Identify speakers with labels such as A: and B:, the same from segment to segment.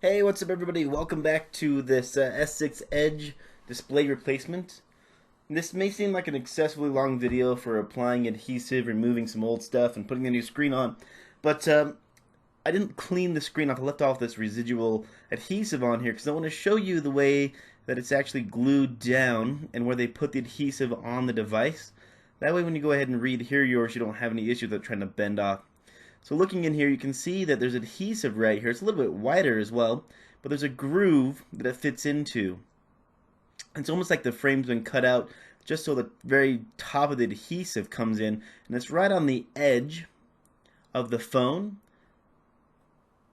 A: Hey, what's up everybody? Welcome back to this S6 Edge display replacement. This may seem like an excessively long video for applying adhesive, removing some old stuff, and putting the new screen on, but I didn't clean the screen off. I left off this residual adhesive on here because I want to show you the way that it's actually glued down and where they put the adhesive on the device. That way when you go ahead and readhere yours, you don't have any issues with it trying to bend off. So looking in here, you can see that there's adhesive right here. It's a little bit wider as well, but there's a groove that it fits into. It's almost like the frame's been cut out just so the very top of the adhesive comes in, and it's right on the edge of the phone.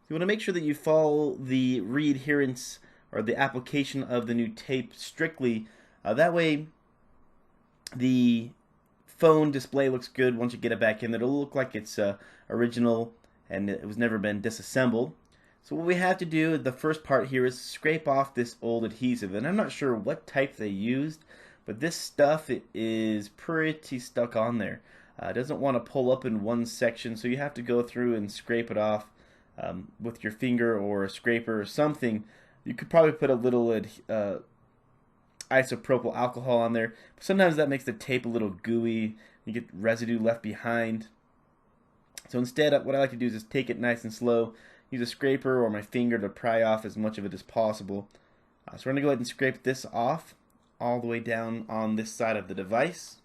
A: You want to make sure that you follow the readherence or the application of the new tape strictly. That way the phone display looks good once you get it back in. It'll look like it's original and it was never been disassembled. So what we have to do, the first part here, is scrape off this old adhesive. And I'm not sure what type they used, but this stuff is pretty stuck on there. It doesn't want to pull up in one section, so you have to go through and scrape it off with your finger or a scraper or something. You could probably put a little isopropyl alcohol on there. But sometimes that makes the tape a little gooey. You get residue left behind. So instead, what I like to do is just take it nice and slow. Use a scraper or my finger to pry off as much of it as possible. So we're going to go ahead and scrape this off all the way down on this side of the device.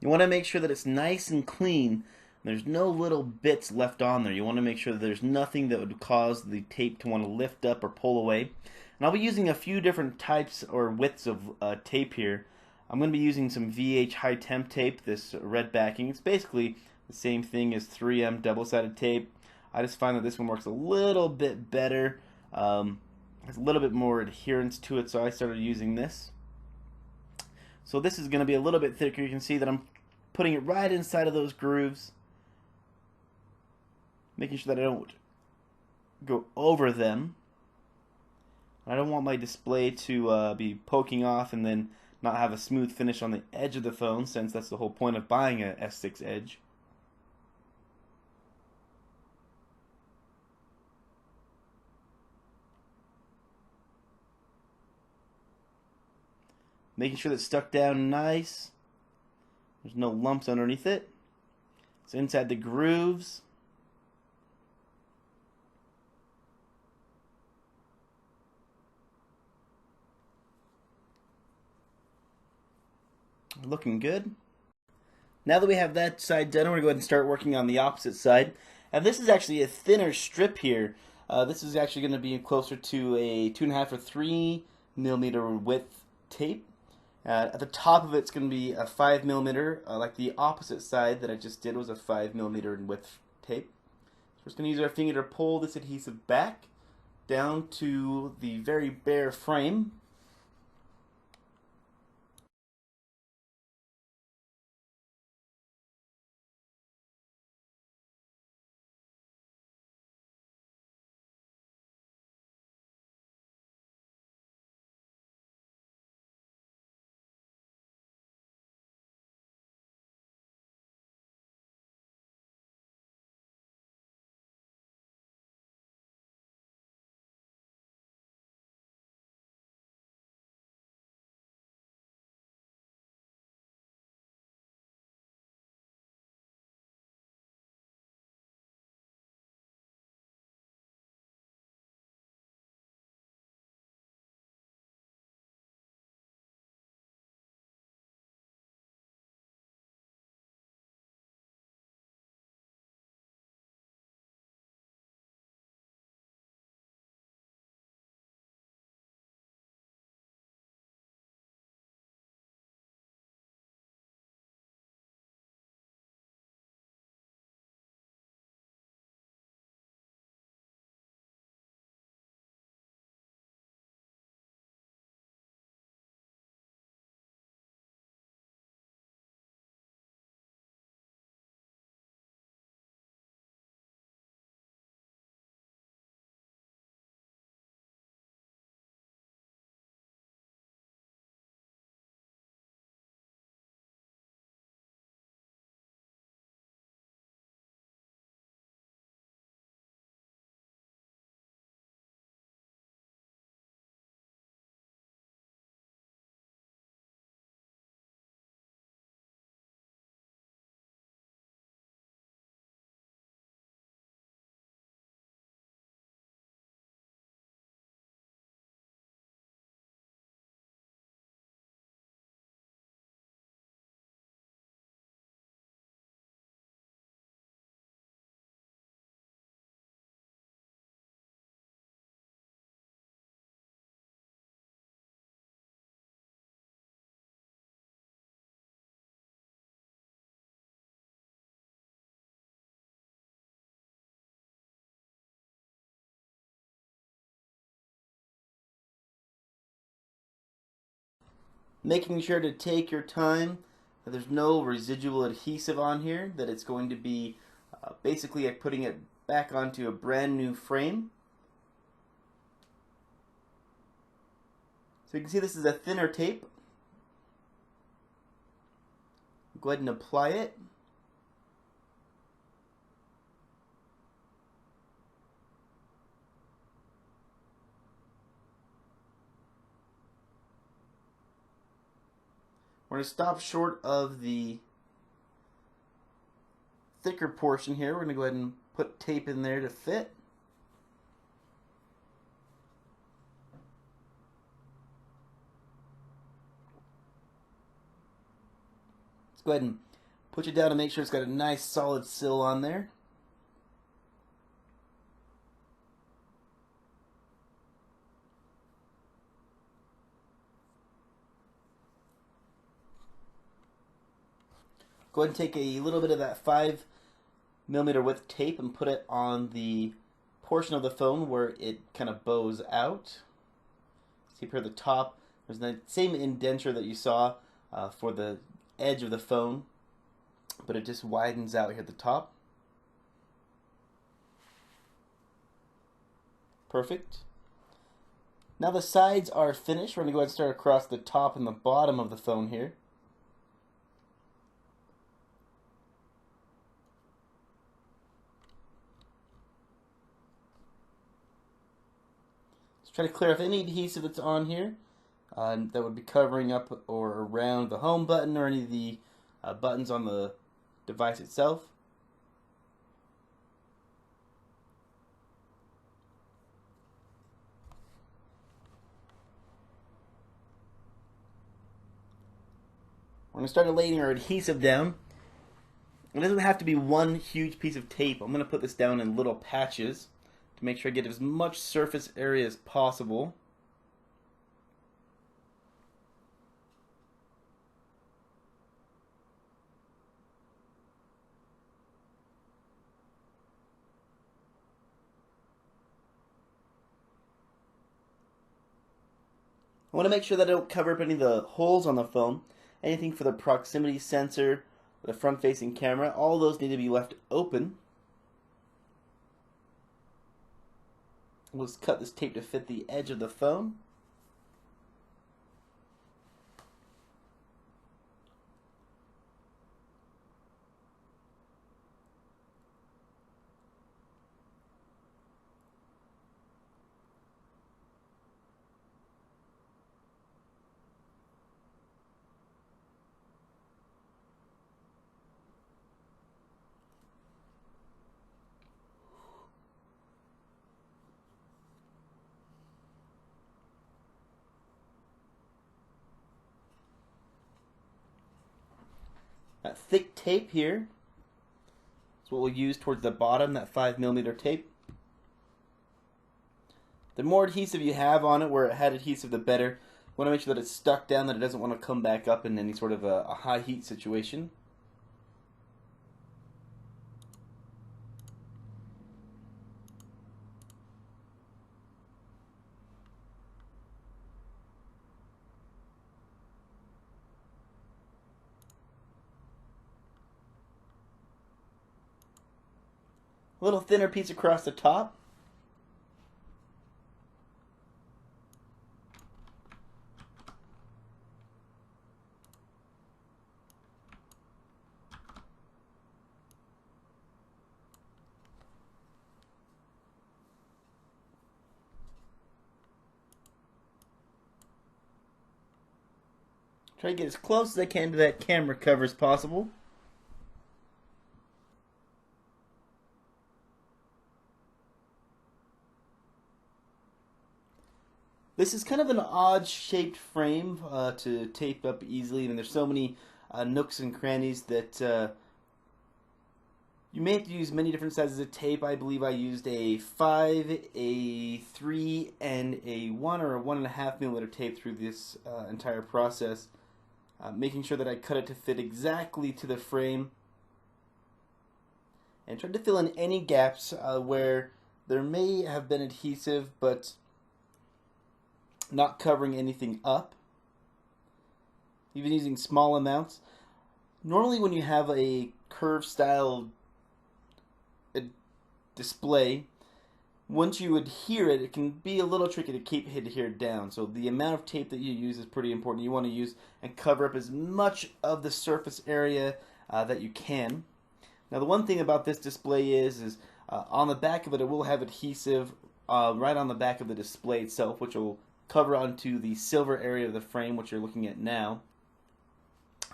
A: You want to make sure that it's nice and clean. There's no little bits left on there. You want to make sure that there's nothing that would cause the tape to want to lift up or pull away. And I'll be using a few different types or widths of tape here. I'm going to be using some VH high temp tape, this red backing. It's basically the same thing as 3M double-sided tape. I just find that this one works a little bit better. Has a little bit more adherence to it, so I started using this. So this is going to be a little bit thicker. You can see that I'm putting it right inside of those grooves, making sure that I don't go over them. I don't want my display to be poking off and then not have a smooth finish on the edge of the phone, since that's the whole point of buying a S6 Edge. Making sure that it's stuck down nice. There's no lumps underneath it. It's inside the grooves. Looking good. Now that we have that side done, we're going to go ahead and start working on the opposite side. And this is actually a thinner strip here. This is actually going to be closer to a 2.5 or 3 millimeter width tape. At the top of it's going to be a 5 millimeter, like the opposite side that I just did was a 5 millimeter in width tape. So we're just going to use our finger to pull this adhesive back down to the very bare frame. Making sure to take your time, that there's no residual adhesive on here, that it's going to be basically like putting it back onto a brand new frame. So you can see this is a thinner tape. Go ahead and apply it. We're going to stop short of the thicker portion here. We're going to go ahead and put tape in there to fit. Let's go ahead and push it down to make sure it's got a nice solid sill on there. go ahead and take a little bit of that 5mm width tape and put it on the portion of the phone where it kind of bows out. See here at the top, there's the same indenture that you saw for the edge of the phone, but it just widens out here at the top. Perfect. Now the sides are finished. We're going to go ahead and start across the top and the bottom of the phone here. Let's try to clear off any adhesive that's on here that would be covering up or around the home button or any of the buttons on the device itself. We're going to start laying our adhesive down. It doesn't have to be one huge piece of tape. I'm going to put this down in little patches to make sure I get as much surface area as possible. I want to make sure that I don't cover up any of the holes on the phone. Anything for the proximity sensor, the front-facing camera, all those need to be left open. We'll just cut this tape to fit the edge of the phone. That thick tape here is what we'll use towards the bottom, that 5mm tape. The more adhesive you have on it, where it had adhesive, the better. You want to make sure that it's stuck down, that it doesn't want to come back up in any sort of a high heat situation. A little thinner piece across the top. Try to get as close as I can to that camera cover as possible. This is kind of an odd shaped frame to tape up easily. I mean, there's so many nooks and crannies that you may have to use many different sizes of tape. I believe I used a 5, a 3, and a 1 or a 1.5mm tape through this entire process, making sure that I cut it to fit exactly to the frame, and tried to fill in any gaps where there may have been adhesive, but not covering anything up. Even using small amounts. Normally when you have a curved style display, once you adhere it, it can be a little tricky to keep it adhered down. So the amount of tape that you use is pretty important. You want to use and cover up as much of the surface area that you can. Now the one thing about this display is on the back of it, it will have adhesive right on the back of the display itself, which will cover onto the silver area of the frame, which you're looking at now.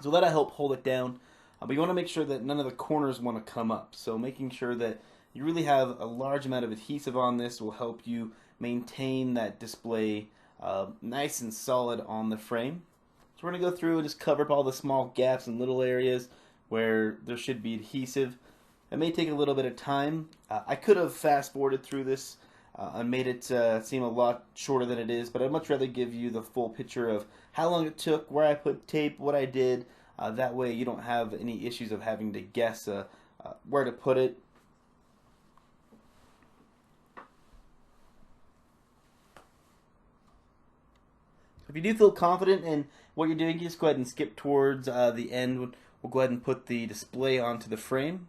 A: So that'll help hold it down. But you want to make sure that none of the corners want to come up. So making sure that you really have a large amount of adhesive on this will help you maintain that display nice and solid on the frame. So we're going to go through and just cover up all the small gaps and little areas where there should be adhesive. It may take a little bit of time. I could have fast forwarded through this and made it seem a lot shorter than it is, but I'd much rather give you the full picture of how long it took, where I put tape, what I did, That way you don't have any issues of having to guess where to put it. If you do feel confident in what you're doing, you just go ahead and skip towards the end. We'll go ahead and put the display onto the frame.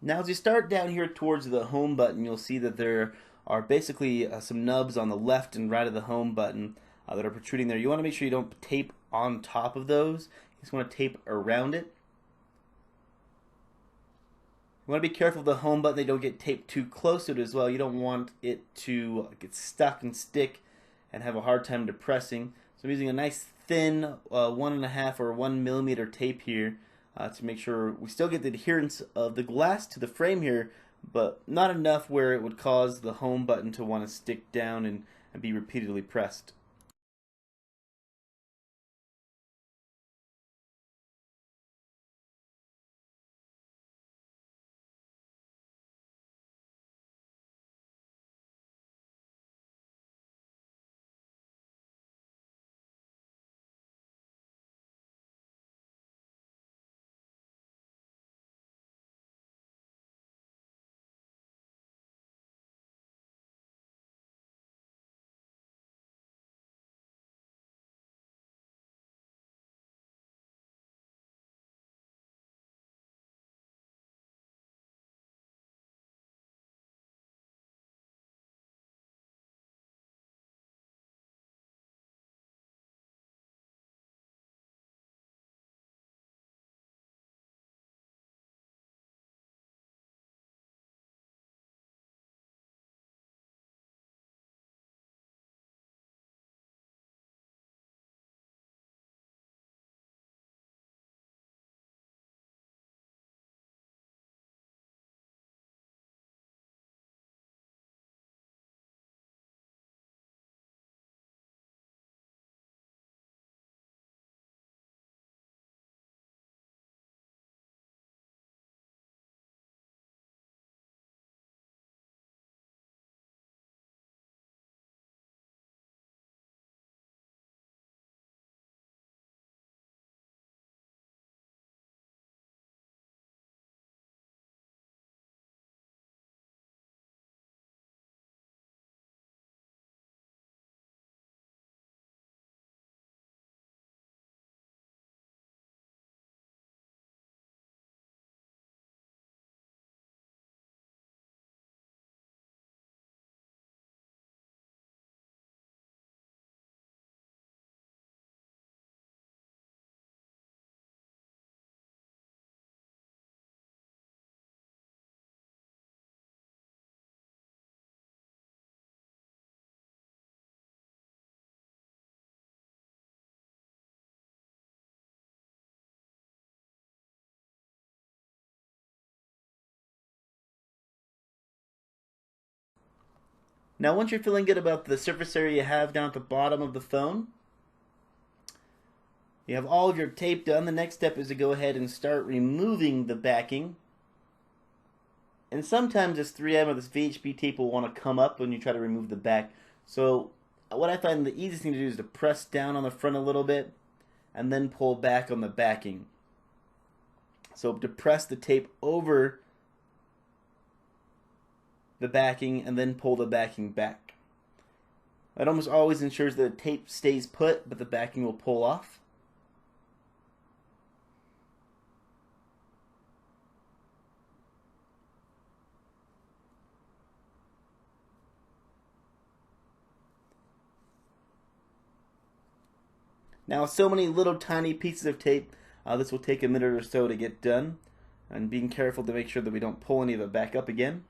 A: Now, as you start down here towards the home button, you'll see that there are basically some nubs on the left and right of the home button that are protruding there. You want to make sure you don't tape on top of those. You just want to tape around it. You want to be careful of the home button. They don't get taped too close to it as well. You don't want it to get stuck and stick and have a hard time depressing. So I'm using a nice thin 1.5 or 1 millimeter tape here to make sure we still get the adherence of the glass to the frame here, but not enough where it would cause the home button to want to stick down and be repeatedly pressed. Now once you're feeling good about the surface area you have down at the bottom of the phone, you have all of your tape done. The next step is to go ahead and start removing the backing. And sometimes this 3M or this VHB tape will want to come up when you try to remove the back. So what I find the easiest thing to do is to press down on the front a little bit and then pull back on the backing. So to press the tape over the backing and then pull the backing back. It almost always ensures that the tape stays put, but the backing will pull off. Now, so many little tiny pieces of tape, this will take a minute or so to get done, and being careful to make sure that we don't pull any of it back up again.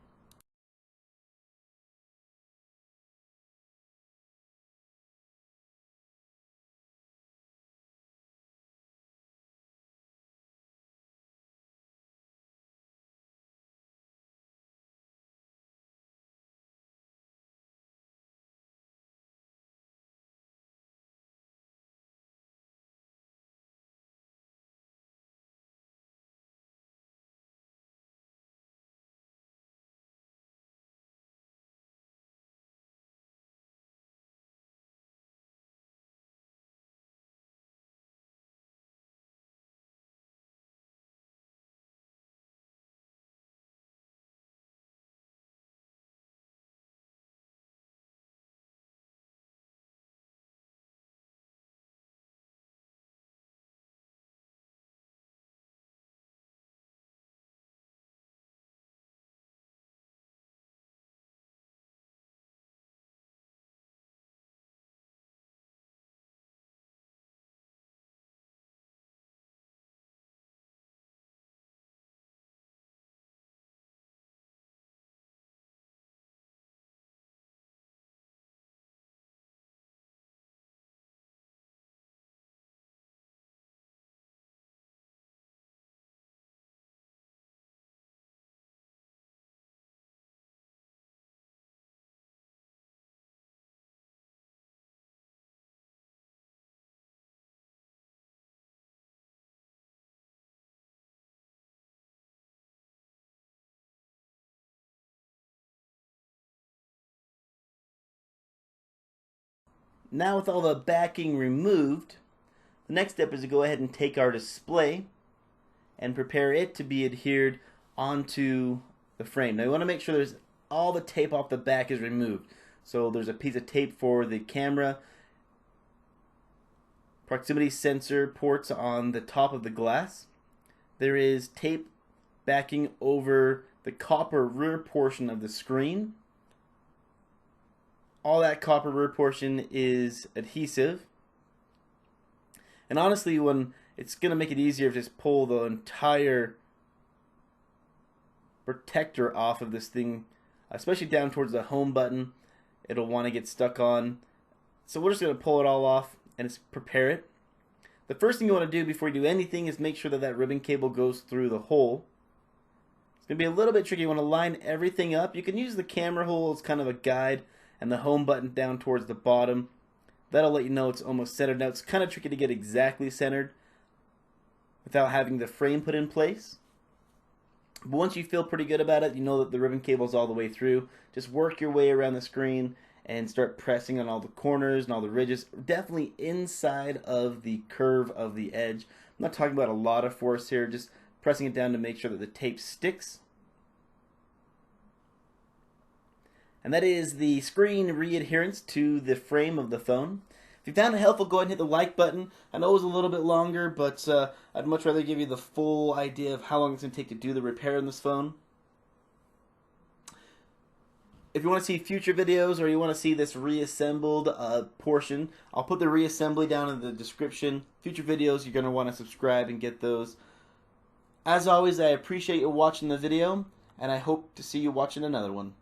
A: Now with all the backing removed, the next step is to go ahead and take our display and prepare it to be adhered onto the frame. Now you want to make sure there's all the tape off the back is removed. So there's a piece of tape for the camera, proximity sensor ports on the top of the glass. There is tape backing over the copper rear portion of the screen. All that copper rear portion is adhesive. And honestly, when it's going to make it easier if just pull the entire protector off of this thing, especially down towards the home button. It'll want to get stuck on. So we're just going to pull it all off and just prepare it. The first thing you want to do before you do anything is make sure that that ribbon cable goes through the hole. It's going to be a little bit tricky. You want to line everything up. You can use the camera hole as kind of a guide and the home button down towards the bottom. That'll let you know it's almost centered. Now it's kind of tricky to get exactly centered without having the frame put in place. But once you feel pretty good about it, you know that the ribbon cable is all the way through. Just work your way around the screen and start pressing on all the corners and all the ridges. Definitely inside of the curve of the edge. I'm not talking about a lot of force here, just pressing it down to make sure that the tape sticks. And that is the screen re-adherence to the frame of the phone. If you found it helpful, go ahead and hit the like button. I know it was a little bit longer, but I'd much rather give you the full idea of how long it's going to take to do the repair on this phone. If you want to see future videos or you want to see this reassembled portion, I'll put the reassembly down in the description. Future videos, you're going to want to subscribe and get those. As always, I appreciate you watching the video, and I hope to see you watching another one.